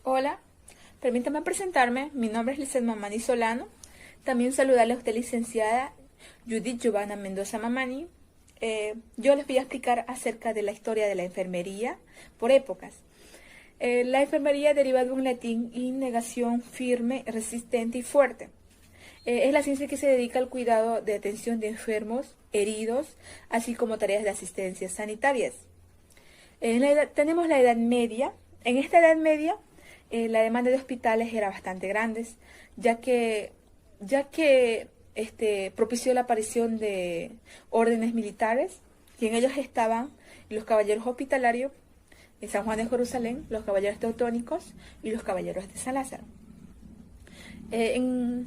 Hola, permítame presentarme. Mi nombre es Lizeth Mamani Solano. También saludarle a usted, licenciada Judith Giovanna Mendoza Mamani. Yo les voy a explicar acerca de la historia de la enfermería por épocas. La enfermería deriva de un latín in negación, firme, resistente y fuerte. Es la ciencia que se dedica al cuidado de atención de enfermos, heridos, así como tareas de asistencia sanitarias. Tenemos la Edad Media. En esta Edad Media, la demanda de hospitales era bastante grande, ya que propició la aparición de órdenes militares, y en ellos estaban los caballeros hospitalarios en San Juan de Jerusalén, los caballeros teutónicos y los caballeros de San Lázaro. En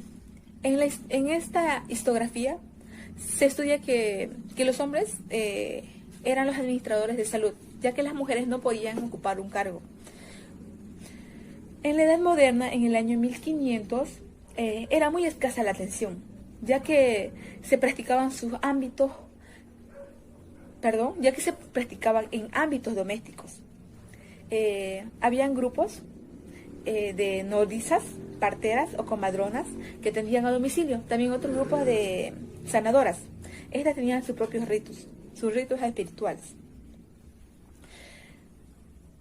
esta historiografía se estudia que los hombres eran los administradores de salud, ya que las mujeres no podían ocupar un cargo. En la Edad Moderna, en el año 1500, era muy escasa la atención, ya que se practicaban en ámbitos domésticos. Habían grupos de nodrizas, parteras o comadronas que atendían a domicilio. También otros grupos de sanadoras. Estas tenían sus propios ritos, sus ritos espirituales.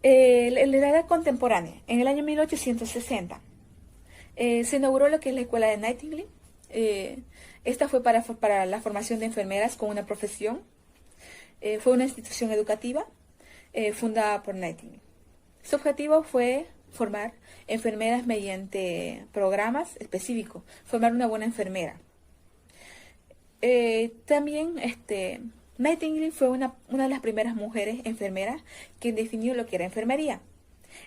En la edad contemporánea, en el año 1860, se inauguró lo que es la escuela de Nightingale. Esta fue para la formación de enfermeras con una profesión. Fue una institución educativa fundada por Nightingale. Su objetivo fue formar enfermeras mediante programas específicos, formar una buena enfermera. También Nightingale fue una de las primeras mujeres enfermeras que definió lo que era enfermería.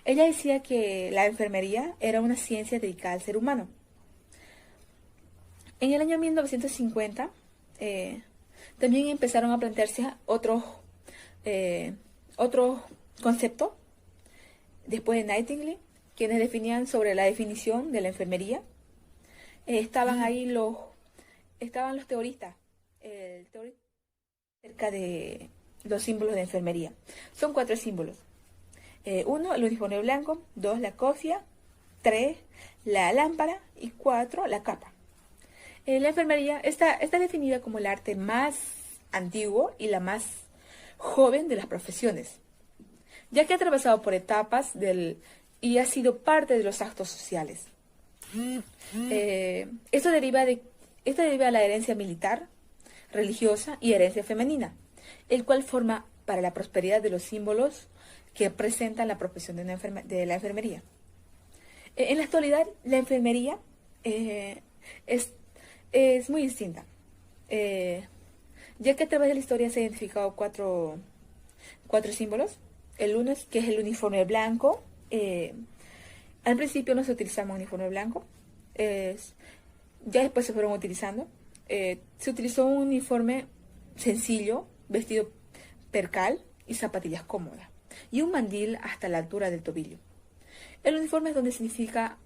Ella decía que la enfermería era una ciencia dedicada al ser humano. En el año 1950 también empezaron a plantearse otros conceptos después de Nightingale, quienes definían sobre la definición de la enfermería. Estaban los teoristas, acerca de los símbolos de enfermería. Son 4 símbolos. 1, el uniforme blanco. 2, la cofia. 3, la lámpara. Y 4, la capa. La enfermería está definida como el arte más antiguo y la más joven de las profesiones, ya que ha atravesado por etapas y ha sido parte de los actos sociales. Esto deriva de la herencia militar, religiosa y herencia femenina, el cual forma para la prosperidad de los símbolos que presentan la profesión de la enfermería. En la actualidad, la enfermería es muy distinta, ya que a través de la historia se han identificado cuatro símbolos. El uno que es el uniforme blanco. Al principio no se utilizaba un uniforme blanco, ya después se fueron utilizando. Se utilizó un uniforme sencillo, vestido percal y zapatillas cómodas, y un mandil hasta la altura del tobillo. El uniforme es donde significa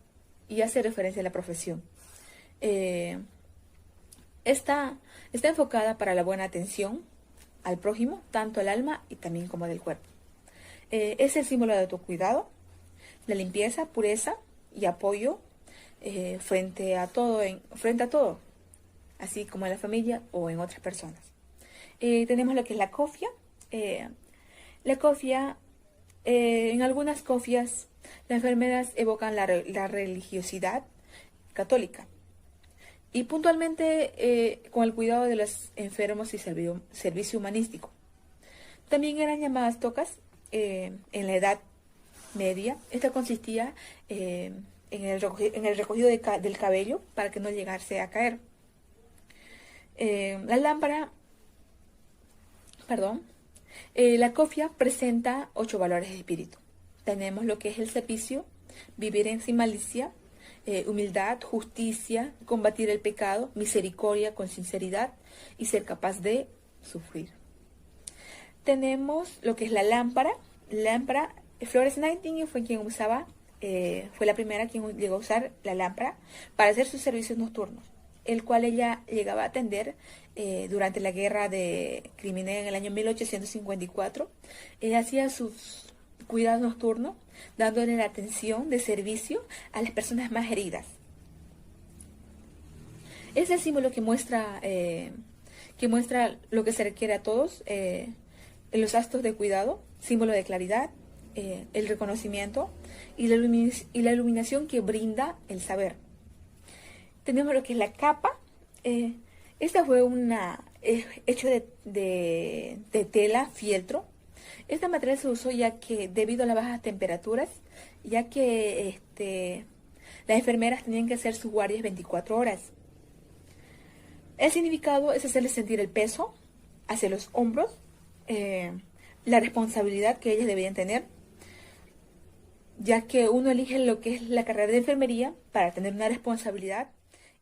y hace referencia a la profesión. Está enfocada para la buena atención al prójimo, tanto al alma y también como del cuerpo. Es el símbolo de autocuidado, la limpieza, pureza y apoyo frente a todo, así como en la familia o en otras personas. Tenemos lo que es la cofia. La cofia, en algunas cofias, las enfermeras evocan la religiosidad católica y puntualmente con el cuidado de los enfermos y servicio humanístico. También eran llamadas tocas en la Edad Media. Esta consistía en el recogido del cabello para que no llegase a caer. La lámpara, la cofia presenta 8 valores de espíritu. Tenemos lo que es el servicio, vivir sin malicia, humildad, justicia, combatir el pecado, misericordia con sinceridad y ser capaz de sufrir. Tenemos lo que es la lámpara. Florence Nightingale fue la primera quien llegó a usar la lámpara para hacer sus servicios nocturnos, el cual ella llegaba a atender durante la guerra de Crimea en el año 1854. Hacía sus cuidados nocturnos dándole la atención de servicio a las personas más heridas. Es el símbolo que muestra lo que se requiere a todos en los actos de cuidado, símbolo de claridad, el reconocimiento y la iluminación que brinda el saber. Tenemos lo que es la capa. Esta fue hecho de tela fieltro. Este material se usó ya que debido a las bajas temperaturas, ya que las enfermeras tenían que hacer sus guardias 24 horas. El significado es hacerles sentir el peso hacia los hombros, la responsabilidad que ellas debían tener, ya que uno elige lo que es la carrera de enfermería para tener una responsabilidad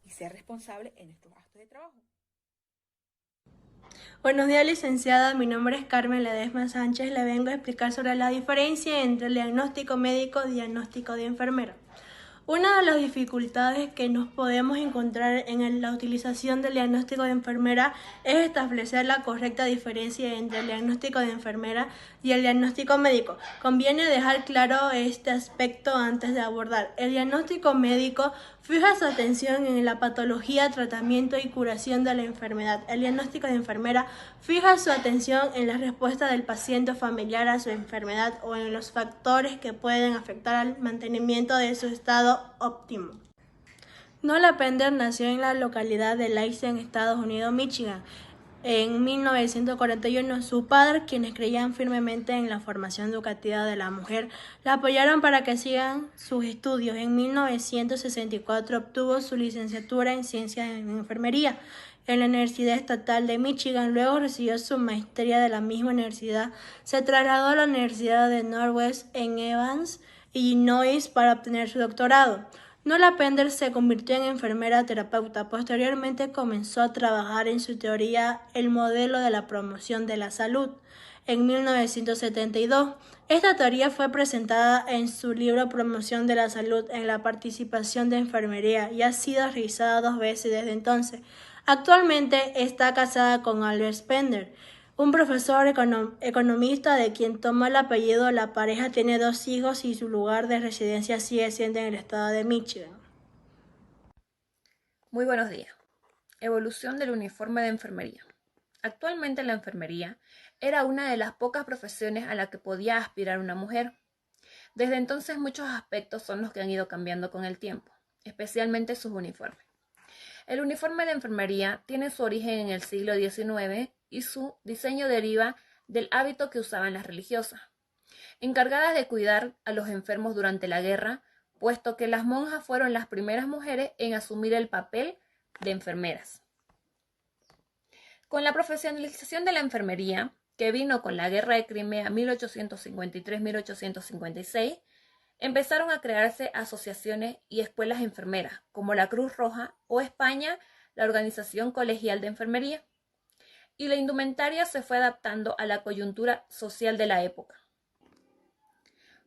y ser responsable en estos actos de trabajo. Buenos días, licenciada. Mi nombre es Carmen Ledesma Sánchez. Le vengo a explicar sobre la diferencia entre el diagnóstico médico y diagnóstico de enfermera. Una de las dificultades que nos podemos encontrar en la utilización del diagnóstico de enfermera es establecer la correcta diferencia entre el diagnóstico de enfermera y el diagnóstico médico. Conviene dejar claro este aspecto antes de abordar. El diagnóstico médico fija su atención en la patología, tratamiento y curación de la enfermedad. El diagnóstico de enfermera fija su atención en la respuesta del paciente familiar a su enfermedad o en los factores que pueden afectar al mantenimiento de su estado óptimo. Nola Pender nació en la localidad de Lansing, Estados Unidos, Michigan. En 1941, sus padres, quienes creían firmemente en la formación educativa de la mujer, la apoyaron para que sigan sus estudios. En 1964 obtuvo su licenciatura en Ciencias en Enfermería en la Universidad Estatal de Michigan. Luego recibió su maestría de la misma universidad. Se trasladó a la Universidad de Northwest en Evans, Illinois, para obtener su doctorado. Nola Pender se convirtió en enfermera terapeuta. Posteriormente comenzó a trabajar en su teoría el modelo de la promoción de la salud. En 1972, esta teoría fue presentada en su libro Promoción de la Salud en la participación de enfermería y ha sido revisada 2 veces desde entonces. Actualmente está casada con Albert Pender, un profesor economista de quien toma el apellido. La pareja tiene 2 hijos y su lugar de residencia sigue siendo en el estado de Michigan. Muy buenos días. Evolución del uniforme de enfermería. Actualmente la enfermería era una de las pocas profesiones a la que podía aspirar una mujer. Desde entonces muchos aspectos son los que han ido cambiando con el tiempo, especialmente sus uniformes. El uniforme de enfermería tiene su origen en el siglo XIX y su diseño deriva del hábito que usaban las religiosas, encargadas de cuidar a los enfermos durante la guerra, puesto que las monjas fueron las primeras mujeres en asumir el papel de enfermeras. Con la profesionalización de la enfermería, que vino con la Guerra de Crimea 1853-1856, empezaron a crearse asociaciones y escuelas enfermeras, como la Cruz Roja o España, la Organización Colegial de Enfermería, y la indumentaria se fue adaptando a la coyuntura social de la época.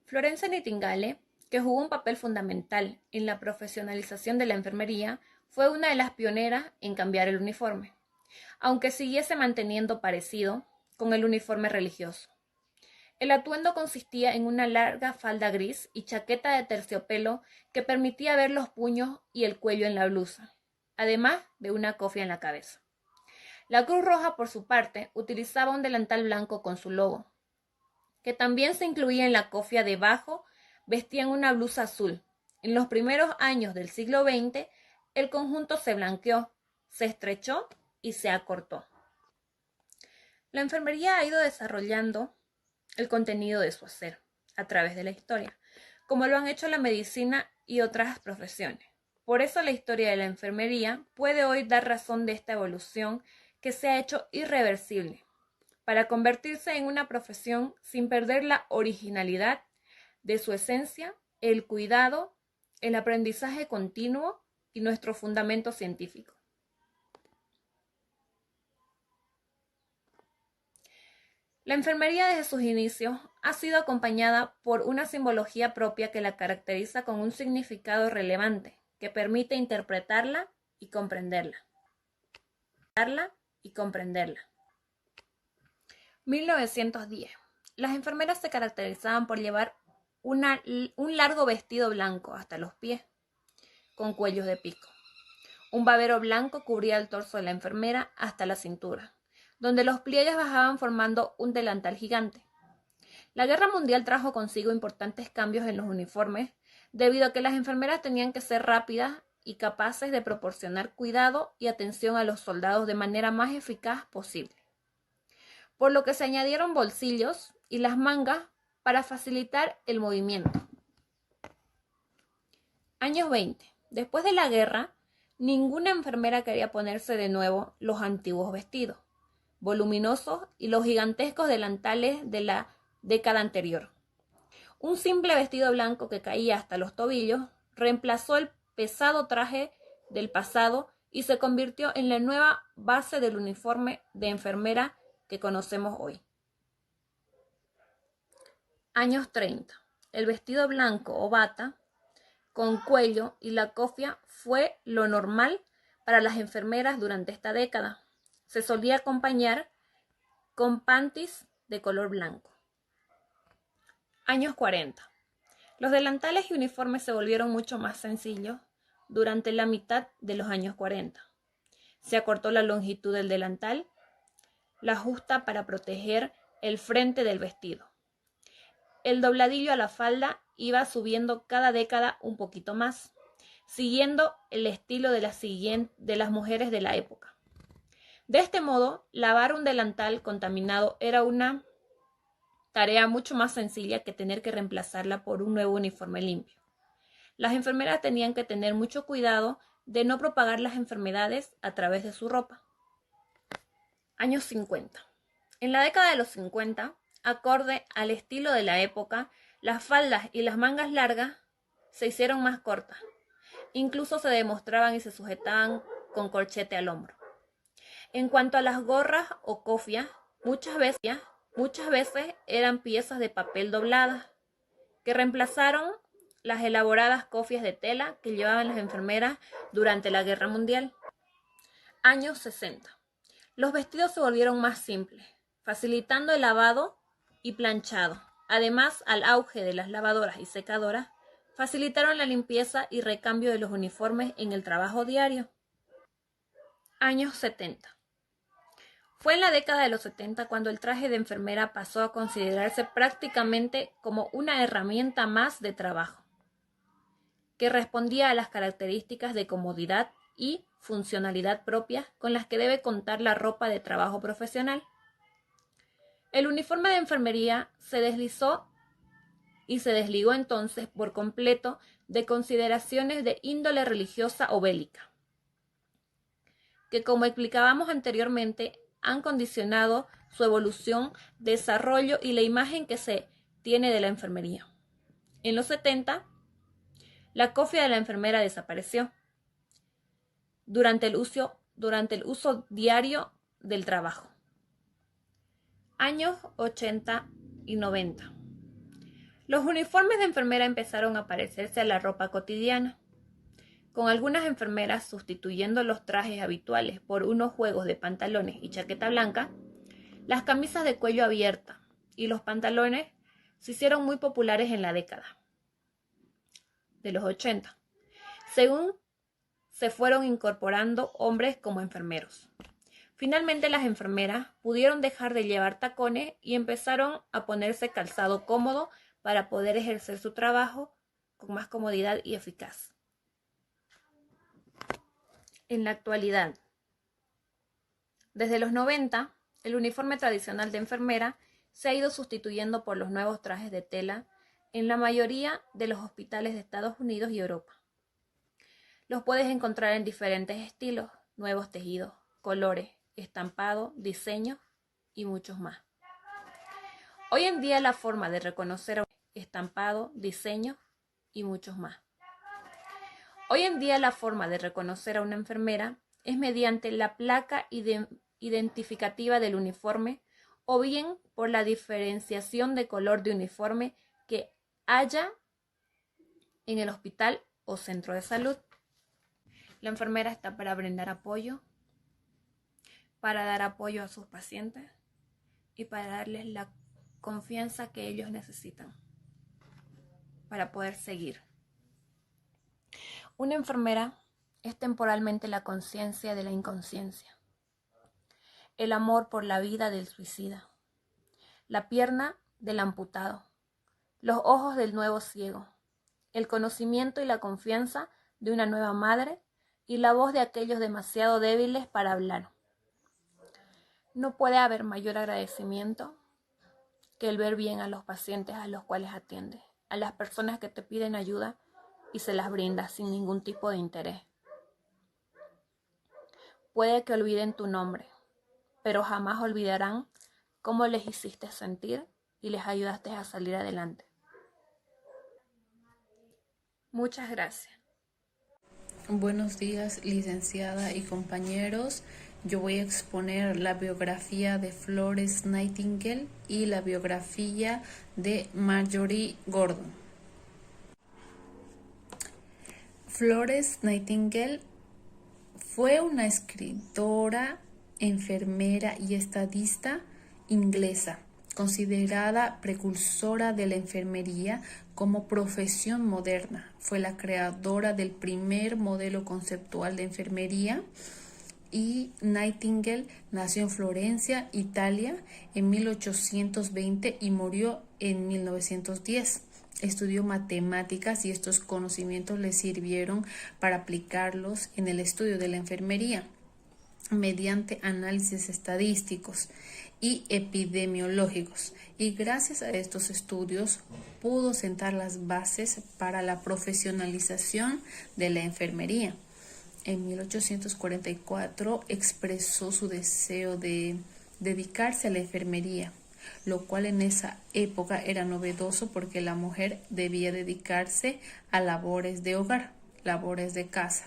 Florence Nightingale, que jugó un papel fundamental en la profesionalización de la enfermería, fue una de las pioneras en cambiar el uniforme, aunque siguiese manteniendo parecido con el uniforme religioso. El atuendo consistía en una larga falda gris y chaqueta de terciopelo que permitía ver los puños y el cuello en la blusa, además de una cofia en la cabeza. La Cruz Roja, por su parte, utilizaba un delantal blanco con su logo, que también se incluía en la cofia. Debajo vestían una blusa azul. En los primeros años del siglo XX, el conjunto se blanqueó, se estrechó y se acortó. La enfermería ha ido desarrollando el contenido de su hacer a través de la historia, como lo han hecho la medicina y otras profesiones. Por eso la historia de la enfermería puede hoy dar razón de esta evolución que se ha hecho irreversible, para convertirse en una profesión sin perder la originalidad de su esencia, el cuidado, el aprendizaje continuo y nuestro fundamento científico. La enfermería desde sus inicios ha sido acompañada por una simbología propia que la caracteriza con un significado relevante que permite interpretarla y comprenderla. 1910. Las enfermeras se caracterizaban por llevar un largo vestido blanco hasta los pies, con cuellos de pico. Un babero blanco cubría el torso de la enfermera hasta la cintura, donde los pliegues bajaban formando un delantal gigante. La Guerra Mundial trajo consigo importantes cambios en los uniformes, debido a que las enfermeras tenían que ser rápidas y capaces de proporcionar cuidado y atención a los soldados de manera más eficaz posible, por lo que se añadieron bolsillos y las mangas para facilitar el movimiento. Años 20. Después de la guerra, ninguna enfermera quería ponerse de nuevo los antiguos vestidos, voluminosos y los gigantescos delantales de la década anterior. Un simple vestido blanco que caía hasta los tobillos reemplazó el pesado traje del pasado y se convirtió en la nueva base del uniforme de enfermera que conocemos hoy. Años 30. El vestido blanco o bata con cuello y la cofia fue lo normal para las enfermeras durante esta década. Se solía acompañar con panties de color blanco. Años 40. Los delantales y uniformes se volvieron mucho más sencillos durante la mitad de los años 40. Se acortó la longitud del delantal, la justa para proteger el frente del vestido. El dobladillo a la falda iba subiendo cada década un poquito más, siguiendo el estilo de las mujeres de la época. De este modo, lavar un delantal contaminado era una tarea mucho más sencilla que tener que reemplazarla por un nuevo uniforme limpio. Las enfermeras tenían que tener mucho cuidado de no propagar las enfermedades a través de su ropa. Años 50. En la década de los 50, acorde al estilo de la época, las faldas y las mangas largas se hicieron más cortas. Incluso se demostraban y se sujetaban con corchete al hombro. En cuanto a las gorras o cofias, muchas veces eran piezas de papel dobladas que reemplazaron las elaboradas cofias de tela que llevaban las enfermeras durante la Guerra Mundial. Años 60. Los vestidos se volvieron más simples, facilitando el lavado y planchado. Además, al auge de las lavadoras y secadoras, facilitaron la limpieza y recambio de los uniformes en el trabajo diario. Años 70. Fue en la década de los 70 cuando el traje de enfermera pasó a considerarse prácticamente como una herramienta más de trabajo, que respondía a las características de comodidad y funcionalidad propias con las que debe contar la ropa de trabajo profesional. El uniforme de enfermería se deslizó y se desligó entonces por completo de consideraciones de índole religiosa o bélica, que, como explicábamos anteriormente, han condicionado su evolución, desarrollo y la imagen que se tiene de la enfermería. En los 70, la cofia de la enfermera desapareció durante el uso diario del trabajo. Años 80 y 90. Los uniformes de enfermera empezaron a parecerse a la ropa cotidiana, con algunas enfermeras sustituyendo los trajes habituales por unos juegos de pantalones y chaqueta blanca. Las camisas de cuello abierta y los pantalones se hicieron muy populares en la década de los 80, según se fueron incorporando hombres como enfermeros. Finalmente, las enfermeras pudieron dejar de llevar tacones y empezaron a ponerse calzado cómodo para poder ejercer su trabajo con más comodidad y eficaz. En la actualidad, desde los 90, el uniforme tradicional de enfermera se ha ido sustituyendo por los nuevos trajes de tela en la mayoría de los hospitales de Estados Unidos y Europa. Los puedes encontrar en diferentes estilos, nuevos tejidos, colores, estampado, diseños y muchos más. Hoy en día la forma de reconocer a estampado, diseño y muchos más. Hoy en día la forma de reconocer a una enfermera es mediante la placa identificativa del uniforme o bien por la diferenciación de color de uniforme que haya en el hospital o centro de salud. La enfermera está para brindar apoyo, para dar apoyo a sus pacientes y para darles la confianza que ellos necesitan. para poder seguir. Una enfermera es temporalmente la conciencia de la inconsciencia, el amor por la vida del suicida, la pierna del amputado, los ojos del nuevo ciego, el conocimiento y la confianza de una nueva madre y la voz de aquellos demasiado débiles para hablar. No puede haber mayor agradecimiento que el ver bien a los pacientes a los cuales atiende, a las personas que te piden ayuda y se las brinda sin ningún tipo de interés. Puede que olviden tu nombre, pero jamás olvidarán cómo les hiciste sentir y les ayudaste a salir adelante. Muchas gracias. Buenos días, licenciada y compañeros. Yo voy a exponer la biografía de Florence Nightingale y la biografía de Marjorie Gordon. Florence Nightingale fue una escritora, enfermera y estadista inglesa, considerada precursora de la enfermería como profesión moderna. Fue la creadora del primer modelo conceptual de enfermería y Nightingale nació en Florencia, Italia, en 1820 y murió en 1910. Estudió matemáticas y estos conocimientos le sirvieron para aplicarlos en el estudio de la enfermería mediante análisis estadísticos y epidemiológicos, y gracias a estos estudios pudo sentar las bases para la profesionalización de la enfermería. En 1844 expresó su deseo de dedicarse a la enfermería, lo cual en esa época era novedoso porque la mujer debía dedicarse a labores de hogar, labores de casa.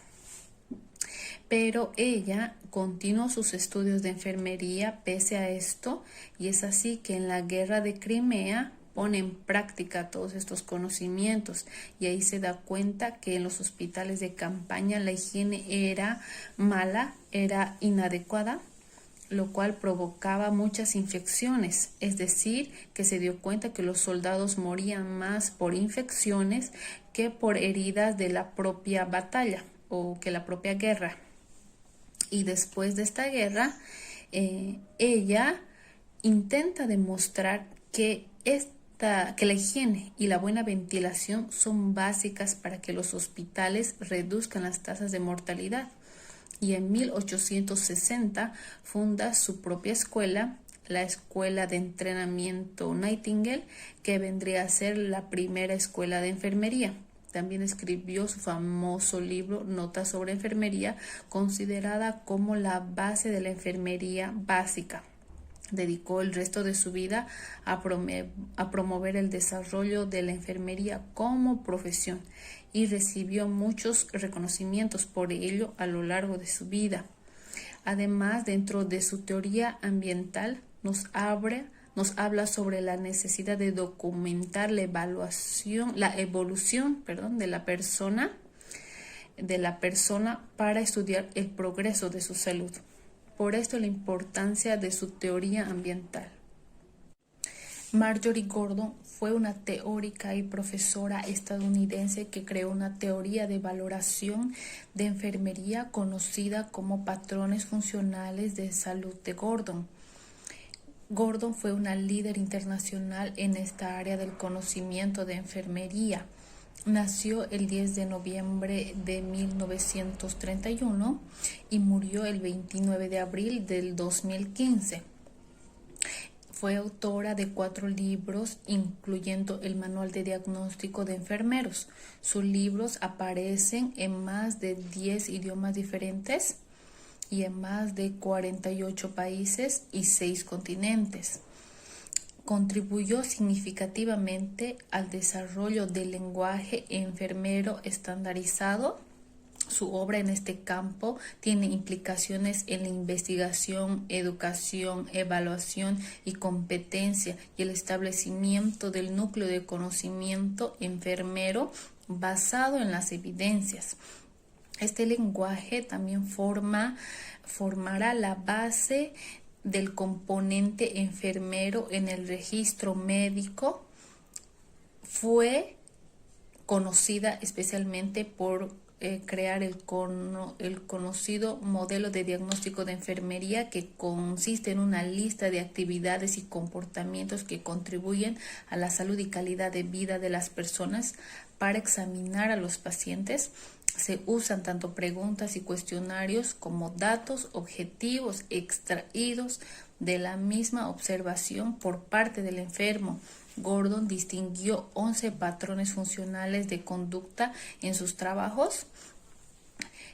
Pero ella continuó sus estudios de enfermería pese a esto, y es así que en la guerra de Crimea pone en práctica todos estos conocimientos, y ahí se da cuenta que en los hospitales de campaña la higiene era mala, era inadecuada, lo cual provocaba muchas infecciones, es decir, que se dio cuenta que los soldados morían más por infecciones que por heridas de la propia batalla o que la propia guerra. Y después de esta guerra, ella intenta demostrar que la higiene y la buena ventilación son básicas para que los hospitales reduzcan las tasas de mortalidad. Y en 1860 funda su propia escuela, la Escuela de Entrenamiento Nightingale, que vendría a ser la primera escuela de enfermería. También escribió su famoso libro Notas sobre Enfermería, considerada como la base de la enfermería básica. Dedicó el resto de su vida a promover el desarrollo de la enfermería como profesión y recibió muchos reconocimientos por ello a lo largo de su vida. Además, dentro de su teoría ambiental, nos habla sobre la necesidad de documentar la evolución de la persona para estudiar el progreso de su salud. Por esto la importancia de su teoría ambiental. Marjorie Gordon fue una teórica y profesora estadounidense que creó una teoría de valoración de enfermería conocida como patrones funcionales de salud de Gordon. Gordon fue una líder internacional en esta área del conocimiento de enfermería. Nació el 10 de noviembre de 1931 y murió el 29 de abril del 2015. Fue autora de 4 libros, incluyendo el Manual de Diagnóstico de Enfermeros. Sus libros aparecen en más de 10 idiomas diferentes y en más de 48 países y 6 continentes. Contribuyó significativamente al desarrollo del lenguaje enfermero estandarizado. Su obra en este campo tiene implicaciones en la investigación, educación, evaluación y competencia y el establecimiento del núcleo de conocimiento enfermero basado en las evidencias. Este lenguaje también formará la base del componente enfermero en el registro médico. Fue conocida especialmente por crear el conocido modelo de diagnóstico de enfermería, que consiste en una lista de actividades y comportamientos que contribuyen a la salud y calidad de vida de las personas. Para examinar a los pacientes se usan tanto preguntas y cuestionarios como datos objetivos extraídos de la misma observación por parte del enfermo. Gordon distinguió 11 patrones funcionales de conducta en sus trabajos,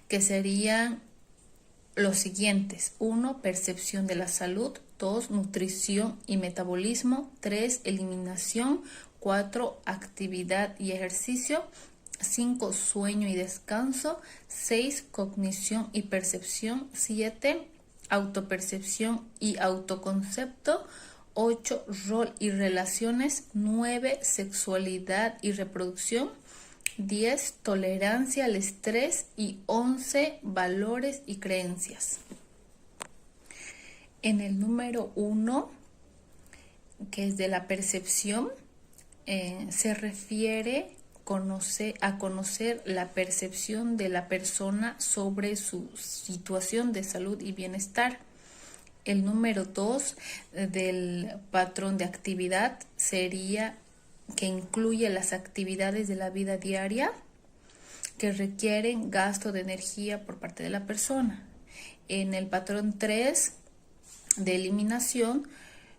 que serían los siguientes: 1. Percepción de la salud. 2. Nutrición y metabolismo. 3. Eliminación. 4. Actividad y ejercicio. 5. Sueño y descanso. 6. Cognición y percepción. 7. Autopercepción y autoconcepto. 8. Rol y relaciones. 9. Sexualidad y reproducción. 10. Tolerancia al estrés. Y 11. Valores y creencias. En el número 1, que es de la percepción, se refiere a conocer la percepción de la persona sobre su situación de salud y bienestar. El número 2 del patrón de actividad sería que incluye las actividades de la vida diaria que requieren gasto de energía por parte de la persona. En el patrón 3 de eliminación,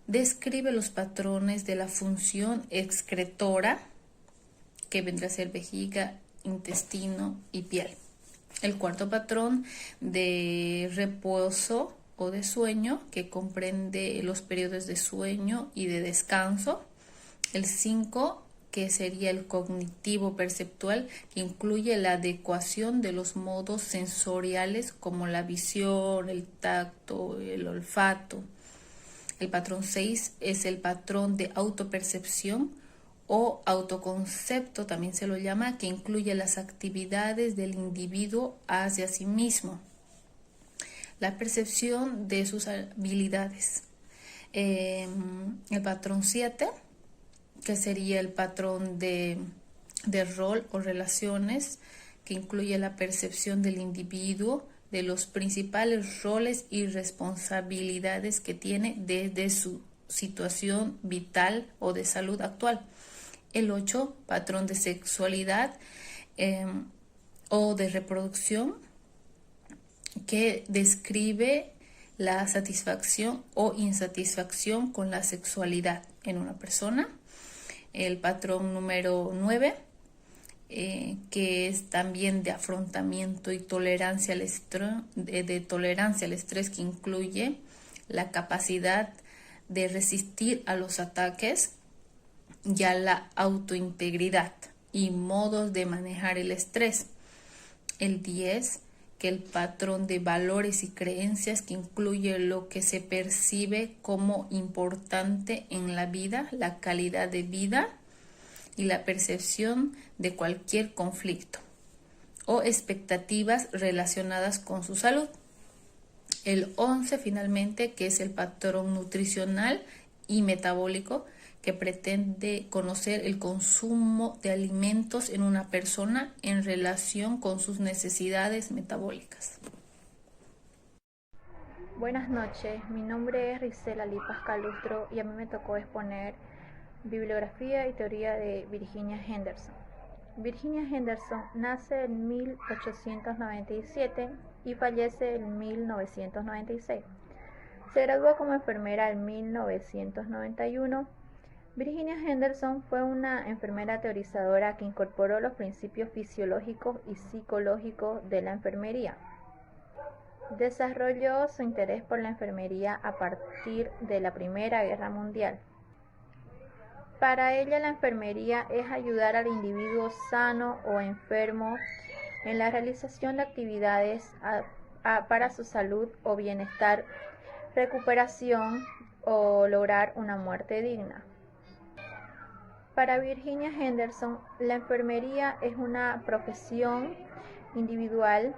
describe los patrones de la función excretora, que vendrá a ser vejiga, intestino y piel. El cuarto patrón de reposo o de sueño, que comprende los periodos de sueño y de descanso. El 5, que sería el cognitivo perceptual, que incluye la adecuación de los modos sensoriales como la visión, el tacto, el olfato. El patrón 6 es el patrón de autopercepción o autoconcepto, también se lo llama, que incluye las actividades del individuo hacia sí mismo. La percepción de sus habilidades. El patrón 7, que sería el patrón de rol o relaciones, que incluye la percepción del individuo de los principales roles y responsabilidades que tiene desde su situación vital o de salud actual. El 8, patrón de sexualidad o de reproducción, que describe la satisfacción o insatisfacción con la sexualidad en una persona. El patrón número 9, que es también de afrontamiento y tolerancia al estrés, que incluye la capacidad de resistir a los ataques y a la autointegridad y modos de manejar el estrés. El 10, que el patrón de valores y creencias, que incluye lo que se percibe como importante en la vida, la calidad de vida y la percepción de cualquier conflicto o expectativas relacionadas con su salud. El 11, finalmente, que es el patrón nutricional y metabólico, que pretende conocer el consumo de alimentos en una persona en relación con sus necesidades metabólicas. Buenas noches, mi nombre es Rizela Lipas Calustro y a mí me tocó exponer bibliografía y teoría de Virginia Henderson. Virginia Henderson nace en 1897 y fallece en 1996. Se graduó como enfermera en 1991. Virginia Henderson fue una enfermera teorizadora que incorporó los principios fisiológicos y psicológicos de la enfermería. Desarrolló su interés por la enfermería a partir de la Primera Guerra Mundial. Para ella, la enfermería es ayudar al individuo sano o enfermo en la realización de actividades para su salud o bienestar, recuperación o lograr una muerte digna. Para Virginia Henderson, la enfermería es una profesión individual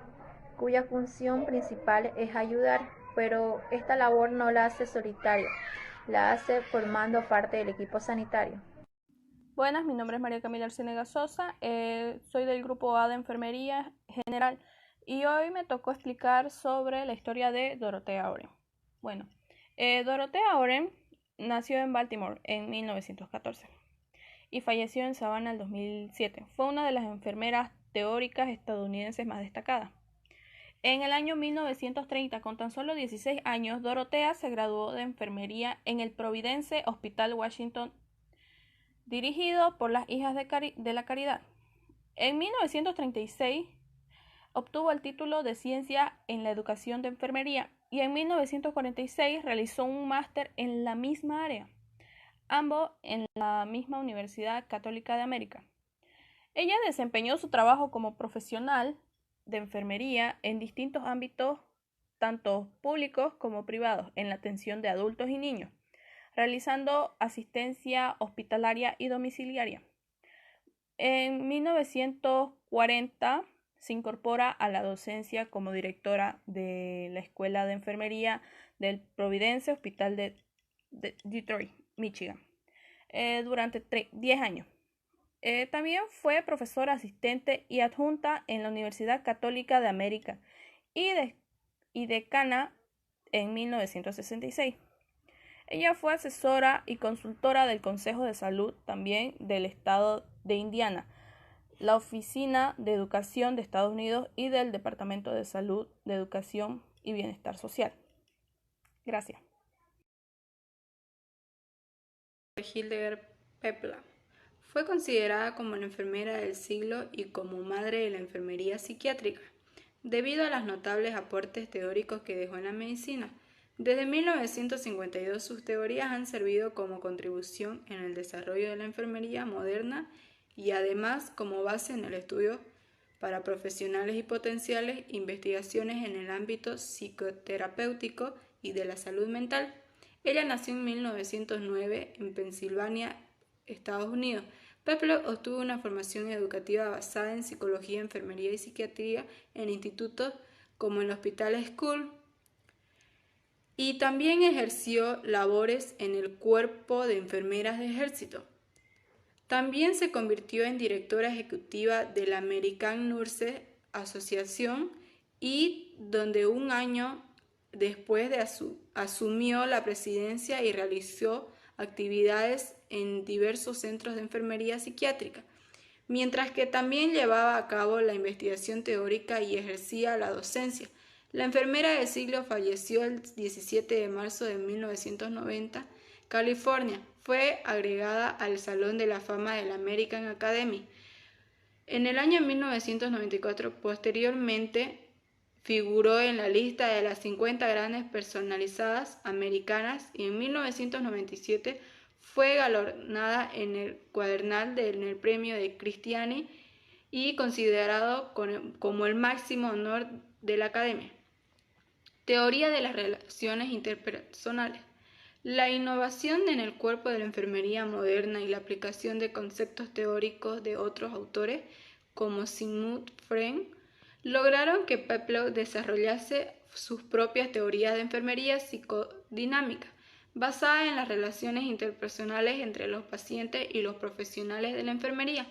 cuya función principal es ayudar, pero esta labor no la hace solitaria, la hace formando parte del equipo sanitario. Buenas, mi nombre es María Camila Arciniega Sosa, soy del grupo A de Enfermería General y hoy me tocó explicar sobre la historia de Dorothea Oren. Bueno, Dorothea Oren nació en Baltimore en 1914 y falleció en Savannah en 2007. Fue una de las enfermeras teóricas estadounidenses más destacadas. En el año 1930, con tan solo 16 años, Dorothea se graduó de enfermería en el Providence Hospital Washington, dirigido por las Hijas de la Caridad. En 1936 obtuvo el título de Ciencia en la Educación de Enfermería y en 1946 realizó un máster en la misma área, ambos en la misma Universidad Católica de América. Ella desempeñó su trabajo como profesional de enfermería en distintos ámbitos, tanto públicos como privados, en la atención de adultos y niños, realizando asistencia hospitalaria y domiciliaria. En 1940 se incorpora a la docencia como directora de la Escuela de Enfermería del Providence Hospital de Detroit, Michigan, durante 10 años. También fue profesora asistente y adjunta en la Universidad Católica de América y decana en 1966. Ella fue asesora y consultora del Consejo de Salud también del Estado de Indiana, la Oficina de Educación de Estados Unidos y del Departamento de Salud, de Educación y Bienestar Social. Gracias. Hildegard Peplau fue considerada como la enfermera del siglo y como madre de la enfermería psiquiátrica, debido a los notables aportes teóricos que dejó en la medicina. Desde 1952 sus teorías han servido como contribución en el desarrollo de la enfermería moderna y además como base en el estudio para profesionales y potenciales investigaciones en el ámbito psicoterapéutico y de la salud mental. Ella nació en 1909 en Pensilvania, Estados Unidos. Peplau obtuvo una formación educativa basada en psicología, enfermería y psiquiatría en institutos como el Hospital School, y también ejerció labores en el Cuerpo de Enfermeras de Ejército. También se convirtió en directora ejecutiva de la American Nurses Association y donde un año después asumió la presidencia y realizó actividades en diversos centros de enfermería psiquiátrica, mientras que también llevaba a cabo la investigación teórica y ejercía la docencia. La enfermera del siglo falleció el 17 de marzo de 1990, California. Fue agregada al Salón de la Fama de la American Academy. En el año 1994, posteriormente, figuró en la lista de las 50 grandes personalidades americanas y en 1997 fue galardonada en el cuadernal en el premio de Christiani y considerado como el máximo honor de la Academia. Teoría de las relaciones interpersonales. La innovación en el cuerpo de la enfermería moderna y la aplicación de conceptos teóricos de otros autores como Sigmund Freud lograron que Peplau desarrollase sus propias teorías de enfermería psicodinámica, basadas en las relaciones interpersonales entre los pacientes y los profesionales de la enfermería.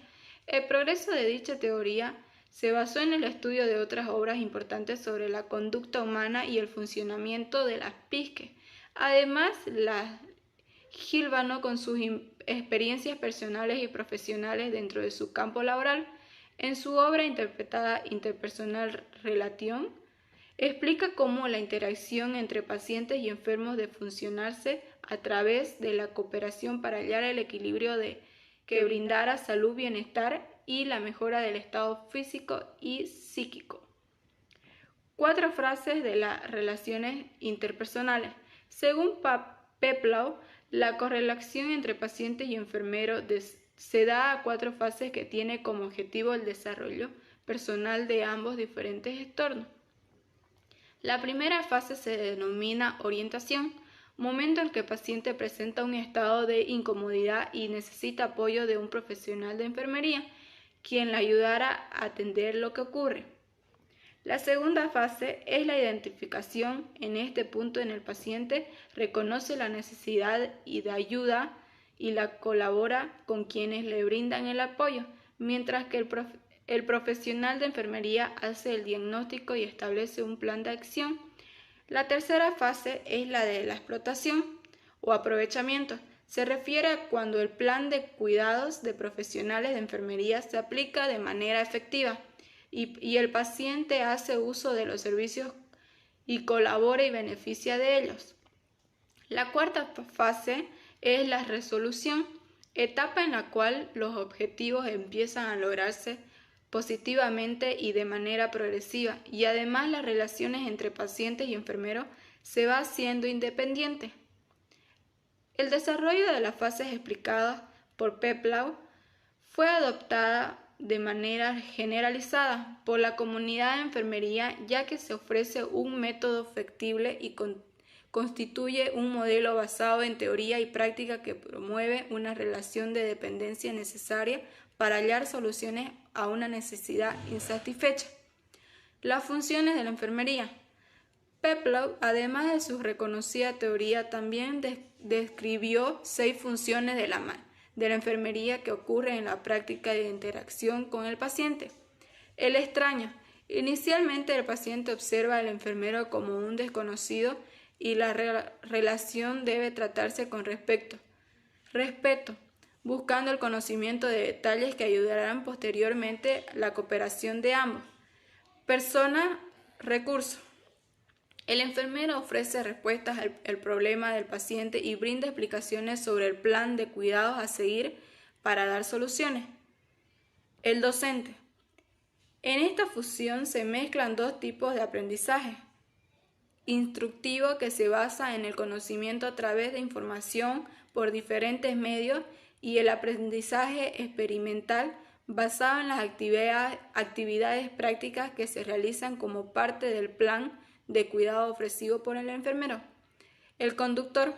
El progreso de dicha teoría se basó en el estudio de otras obras importantes sobre la conducta humana y el funcionamiento de las psiques. Además, la hilvanó con sus experiencias personales y profesionales dentro de su campo laboral. En su obra interpretada Interpersonal Relation, explica cómo la interacción entre pacientes y enfermos debe funcionarse a través de la cooperación para hallar el equilibrio que brindara salud, bienestar y la mejora del estado físico y psíquico. 4 frases de las relaciones interpersonales. Según Peplau, la correlación entre pacientes y enfermeros se da a 4 fases que tiene como objetivo el desarrollo personal de ambos diferentes entornos. La primera fase se denomina orientación, momento en que el paciente presenta un estado de incomodidad y necesita apoyo de un profesional de enfermería, quien le ayudará a atender lo que ocurre. La segunda fase es la identificación. En este punto en el paciente reconoce la necesidad y de ayuda y la colabora con quienes le brindan el apoyo, mientras que el profesional de enfermería hace el diagnóstico y establece un plan de acción. La tercera fase es la de la explotación o aprovechamiento. Se refiere a cuando el plan de cuidados de profesionales de enfermería se aplica de manera efectiva y el paciente hace uso de los servicios y colabora y beneficia de ellos. La cuarta fase es la resolución, etapa en la cual los objetivos empiezan a lograrse positivamente y de manera progresiva, y además las relaciones entre pacientes y enfermeros se va haciendo independiente. El desarrollo de las fases explicadas por Peplau fue adoptada de manera generalizada por la comunidad de enfermería, ya que se ofrece un método factible y constituye un modelo basado en teoría y práctica que promueve una relación de dependencia necesaria para hallar soluciones a una necesidad insatisfecha. Las funciones de la enfermería. Peplau, además de su reconocida teoría, también describió 6 funciones de la enfermería que ocurren en la práctica de interacción con el paciente. El extraño. Inicialmente el paciente observa al enfermero como un desconocido y la relación debe tratarse con respeto, buscando el conocimiento de detalles que ayudarán posteriormente a la cooperación de ambos. Persona, recurso. El enfermero ofrece respuestas al problema del paciente y brinda explicaciones sobre el plan de cuidados a seguir para dar soluciones. El docente. En esta fusión se mezclan 2 tipos de aprendizaje. Instructivo, que se basa en el conocimiento a través de información por diferentes medios, y el aprendizaje experimental, basado en las actividades prácticas que se realizan como parte del plan de cuidado ofrecido por el enfermero. El conductor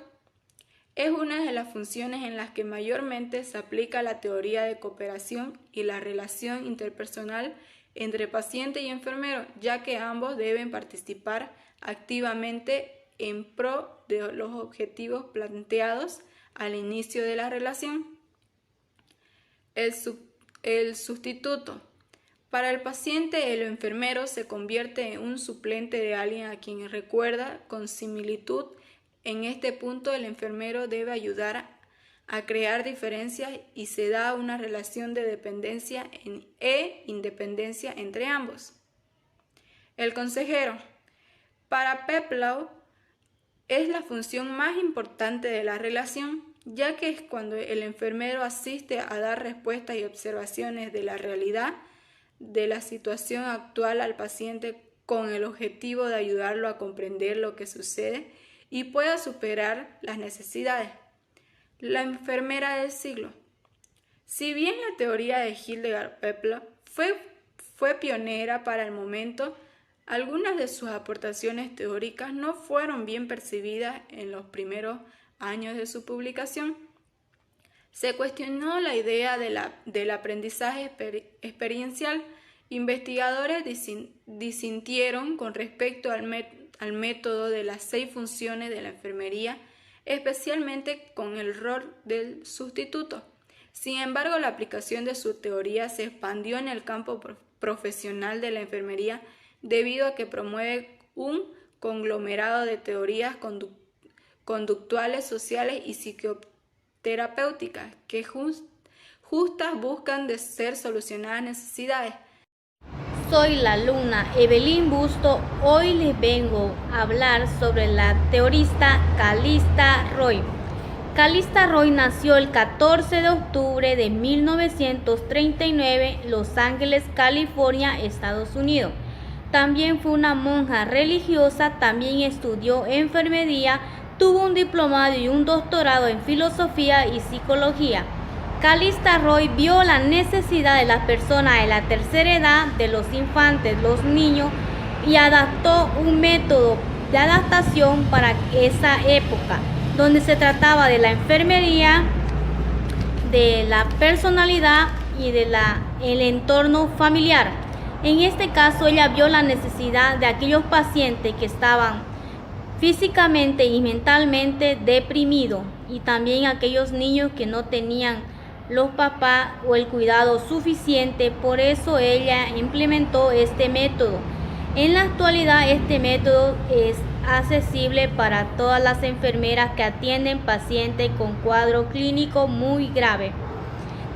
es una de las funciones en las que mayormente se aplica la teoría de cooperación y la relación interpersonal entre paciente y enfermero, ya que ambos deben participar activamente en pro de los objetivos planteados al inicio de la relación. El sustituto. Para el paciente, el enfermero se convierte en un suplente de alguien a quien recuerda con similitud. En este punto, el enfermero debe ayudar a crear diferencias y se da una relación de dependencia e independencia entre ambos. El consejero. Para Peplau, es la función más importante de la relación, ya que es cuando el enfermero asiste a dar respuestas y observaciones de la realidad de la situación actual al paciente con el objetivo de ayudarlo a comprender lo que sucede y pueda superar las necesidades. La enfermera del siglo. Si bien la teoría de Hildegard Peplau fue pionera para el momento, algunas de sus aportaciones teóricas no fueron bien percibidas en los primeros años de su publicación. Se cuestionó la idea del aprendizaje experiencial. Investigadores disintieron con respecto al método de las 6 funciones de la enfermería, especialmente con el rol del sustituto. Sin embargo, la aplicación de su teoría se expandió en el campo profesional de la enfermería debido a que promueve un conglomerado de teorías conductuales, sociales y psicoterapéuticas que justas buscan de ser solucionadas necesidades. Soy la alumna Evelyn Busto. Hoy les vengo a hablar sobre la teorista Calista Roy. Calista Roy nació el 14 de octubre de 1939 en Los Ángeles, California, Estados Unidos. También fue una monja religiosa, también estudió enfermería, tuvo un diplomado y un doctorado en filosofía y psicología. Calista Roy vio la necesidad de las personas de la tercera edad, de los infantes, los niños, y adaptó un método de adaptación para esa época, donde se trataba de la enfermería, de la personalidad y del entorno familiar. En este caso, ella vio la necesidad de aquellos pacientes que estaban físicamente y mentalmente deprimido, y también aquellos niños que no tenían los papás o el cuidado suficiente. Por eso ella implementó este método. En la actualidad este método es accesible para todas las enfermeras que atienden pacientes con cuadro clínico muy grave.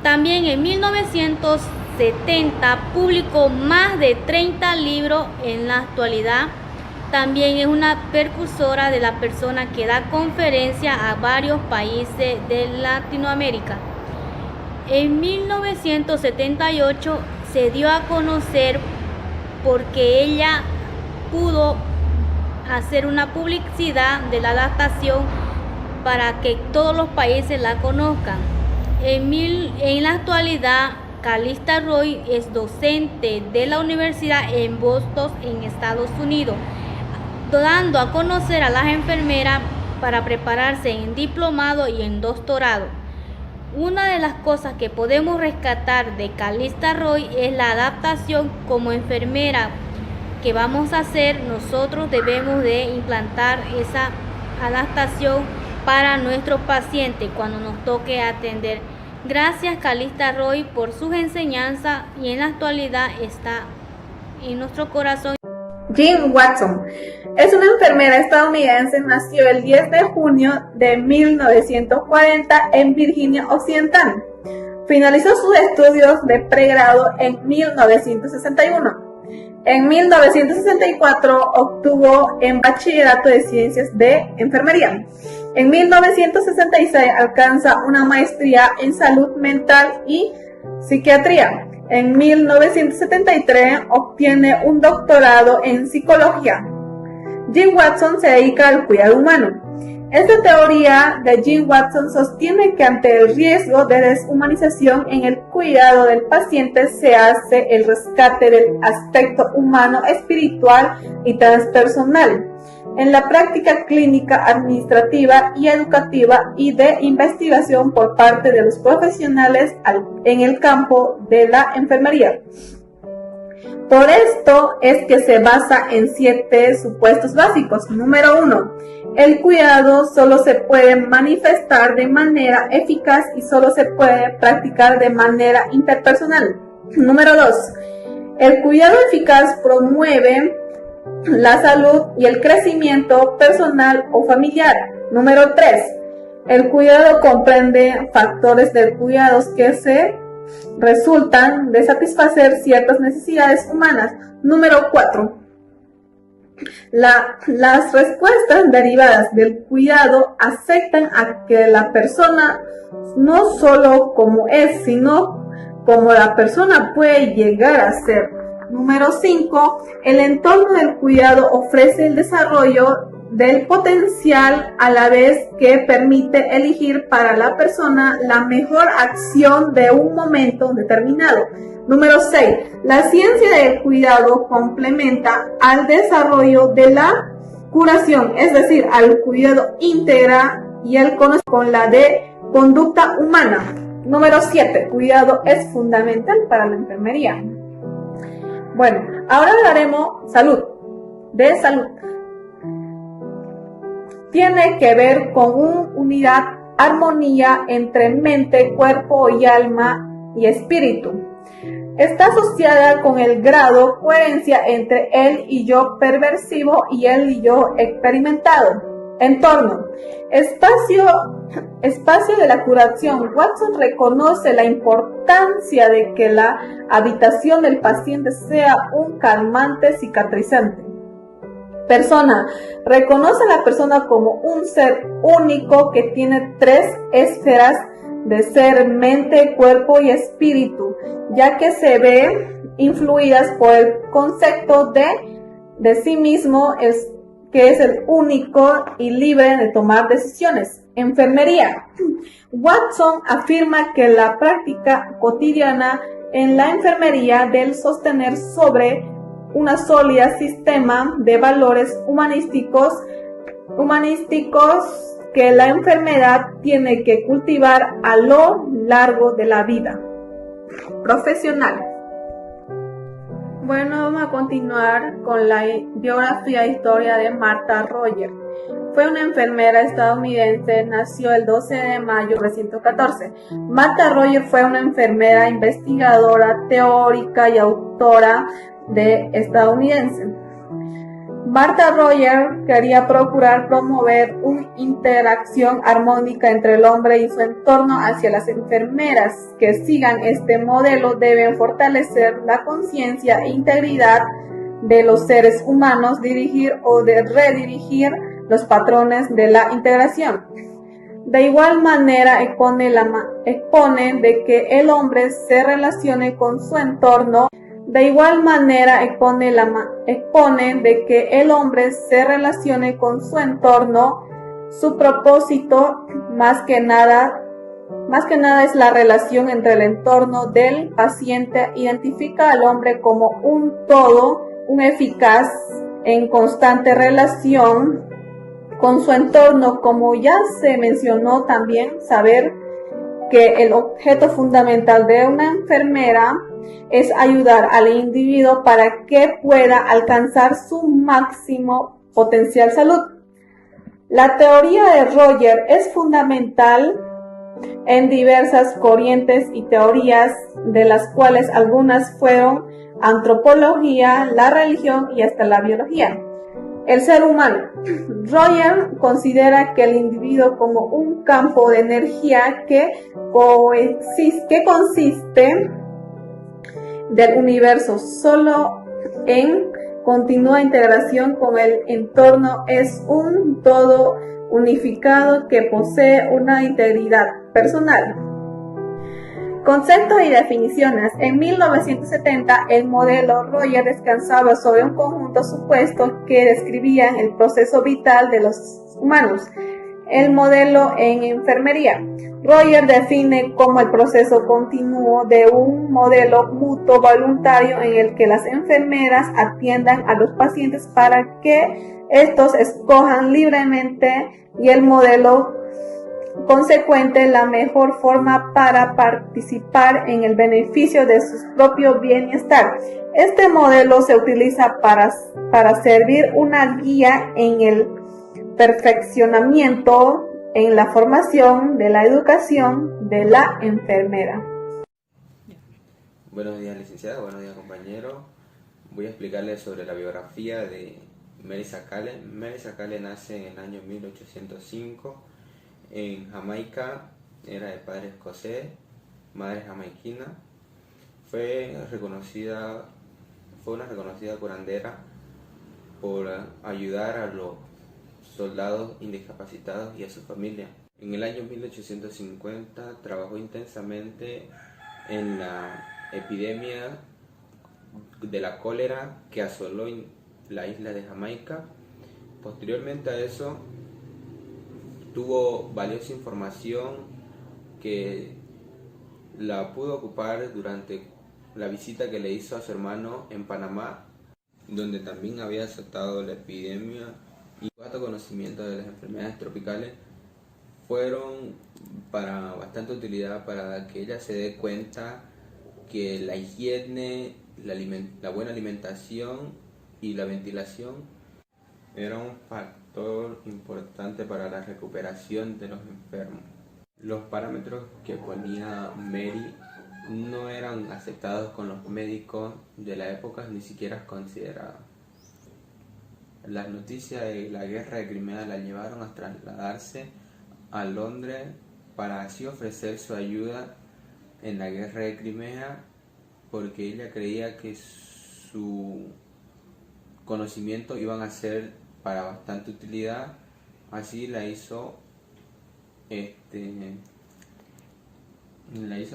También en 1970 publicó más de 30 libros. En la actualidad también es una precursora de la persona que da conferencias a varios países de Latinoamérica. En 1978 se dio a conocer porque ella pudo hacer una publicidad de la adaptación para que todos los países la conozcan. En la actualidad, Calista Roy es docente de la universidad en Boston, en Estados Unidos, dando a conocer a las enfermeras para prepararse en diplomado y en doctorado. Una de las cosas que podemos rescatar de Calista Roy es la adaptación. Como enfermera que vamos a hacer, nosotros debemos de implantar esa adaptación para nuestros pacientes cuando nos toque atender. Gracias Calista Roy por sus enseñanzas, y en la actualidad está en nuestro corazón. Jean Watson es una enfermera estadounidense. Nació el 10 de junio de 1940 en Virginia Occidental. Finalizó sus estudios de pregrado en 1961. En 1964 obtuvo en bachillerato de ciencias de enfermería. En 1966 alcanza una maestría en salud mental y psiquiatría. En 1973 obtiene un doctorado en psicología. Jean Watson se dedica al cuidado humano. Esta teoría de Jean Watson sostiene que ante el riesgo de deshumanización en el cuidado del paciente se hace el rescate del aspecto humano, espiritual y transpersonal en la práctica clínica, administrativa y educativa y de investigación por parte de los profesionales en el campo de la enfermería. Por esto es que se basa en 7 supuestos básicos. Número 1. El cuidado solo se puede manifestar de manera eficaz y solo se puede practicar de manera interpersonal. Número 2. El cuidado eficaz promueve la salud y el crecimiento personal o familiar. Número 3. El cuidado comprende factores del cuidado que se resultan de satisfacer ciertas necesidades humanas. Número 4. Las respuestas derivadas del cuidado aceptan a que la persona no solo como es, sino como la persona puede llegar a ser. Número 5. El entorno del cuidado ofrece el desarrollo del potencial a la vez que permite elegir para la persona la mejor acción de un momento determinado. Número 6. La ciencia del cuidado complementa al desarrollo de la curación, es decir, al cuidado integra y el conocimiento con la de conducta humana. Número 7. Cuidado es fundamental para la enfermería. Bueno, ahora hablaremos de salud. Tiene que ver con una unidad, armonía entre mente, cuerpo y alma y espíritu. Está asociada con el grado, coherencia entre el y yo perversivo y el y yo experimentado. Entorno. Espacio de la curación. Watson reconoce la importancia de que la habitación del paciente sea un calmante cicatrizante. Persona. Reconoce a la persona como un ser único que tiene 3 esferas de ser: mente, cuerpo y espíritu, ya que se ve influidas por el concepto de sí mismo, que es el único y libre de tomar decisiones. Enfermería. Watson afirma que la práctica cotidiana en la enfermería debe sostener sobre una sólida sistema de valores humanísticos que la enfermedad tiene que cultivar a lo largo de la vida profesional. Bueno, vamos a continuar con la biografía e historia de Martha Roger. Fue una enfermera estadounidense, nació el 12 de mayo de 1914. Martha Roger fue una enfermera, investigadora, teórica y autora estadounidense. Martha Roger quería procurar promover una interacción armónica entre el hombre y su entorno. Hacia las enfermeras que sigan este modelo deben fortalecer la conciencia e integridad de los seres humanos, dirigir o redirigir los patrones de la integración. De igual manera expone de que el hombre se relacione con su entorno. De igual manera expone de que el hombre se relacione con su entorno. Su propósito más que nada es la relación entre el entorno del paciente. Identifica al hombre como un todo, un eficaz en constante relación con su entorno. Como ya se mencionó también, saber que el objeto fundamental de una enfermera es ayudar al individuo para que pueda alcanzar su máximo potencial salud. La teoría de Roger es fundamental en diversas corrientes y teorías, de las cuales algunas fueron antropología, la religión y hasta la biología. El ser humano. Roger considera que el individuo como un campo de energía que consiste del universo, solo en continua integración con el entorno, es un todo unificado que posee una integridad personal. Conceptos y definiciones. En 1970, el modelo Roger descansaba sobre un conjunto supuesto que describían el proceso vital de los humanos. El modelo en enfermería. Roger define como el proceso continuo de un modelo mutuo voluntario en el que las enfermeras atiendan a los pacientes para que estos escojan libremente, y el modelo consecuente la mejor forma para participar en el beneficio de su propio bienestar. Este modelo se utiliza para servir una guía en el perfeccionamiento, en la formación de la educación de la enfermera. Buenos días, licenciada, buenos días, compañero. Voy a explicarles sobre la biografía de Mary Sacale. Mary Sacale nace en el año 1805 en Jamaica, era de padre escocés, madre jamaiquina. Fue una reconocida curandera por ayudar a los soldados indiscapacitados y a su familia. En el año 1850 trabajó intensamente en la epidemia de la cólera que asoló la isla de Jamaica. Posteriormente a eso, tuvo valiosa información que la pudo ocupar durante la visita que le hizo a su hermano en Panamá, donde también había azotado la epidemia, y cuatro conocimientos de las enfermedades tropicales fueron para bastante utilidad para que ella se dé cuenta que la higiene, la buena alimentación y la ventilación era un factor importante para la recuperación de los enfermos. Los parámetros que ponía Mary no eran aceptados con los médicos de la época, ni siquiera considerados. Las noticias de la guerra de Crimea la llevaron a trasladarse a Londres para así ofrecer su ayuda en la guerra de Crimea, porque ella creía que su conocimiento iban a ser para bastante utilidad. Así la hizo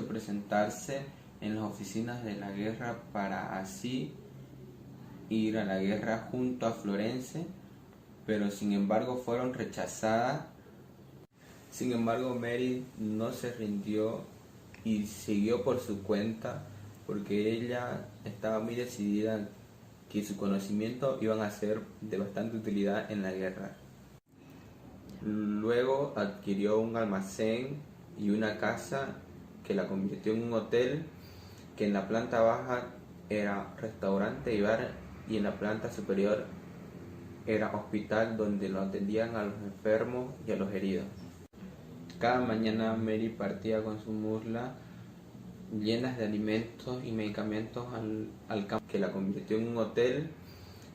presentarse en las oficinas de la guerra para así ir a la guerra junto a Florence, pero sin embargo fueron rechazadas. Sin embargo, Mary no se rindió y siguió por su cuenta, porque ella estaba muy decidida que su conocimiento iban a ser de bastante utilidad en la guerra. Luego adquirió un almacén y una casa que la convirtió en un hotel, que en la planta baja era restaurante y bar, y en la planta superior era hospital donde lo atendían a los enfermos y a los heridos. Cada mañana Mary partía con su mula llenas de alimentos y medicamentos al campo, que la convirtió en un hotel,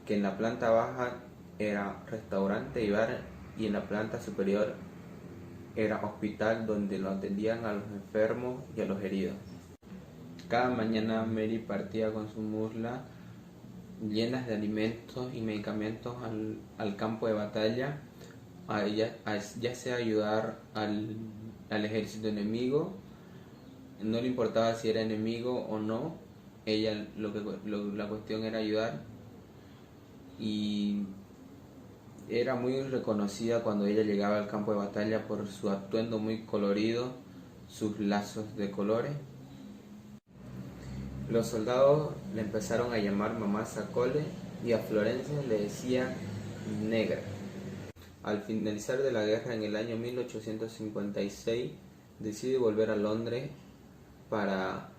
que en la planta baja era restaurante y bar, y en la planta superior era hospital donde lo atendían a los enfermos y a los heridos. Cada mañana Mary partía con su mula llenas de alimentos y medicamentos al campo de batalla, ya sea ayudar al ejército enemigo. No le importaba si era enemigo o no, ella la cuestión era ayudar, y era muy reconocida cuando ella llegaba al campo de batalla por su atuendo muy colorido, sus lazos de colores. Los soldados le empezaron a llamar Mamá Sacole y a Florencia le decían negra. Al finalizar de la guerra en el año 1856 decide volver a Londres para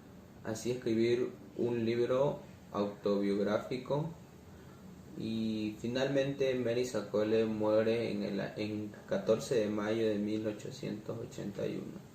así escribir un libro autobiográfico, y finalmente Mary Sacole muere en 14 de mayo de 1881.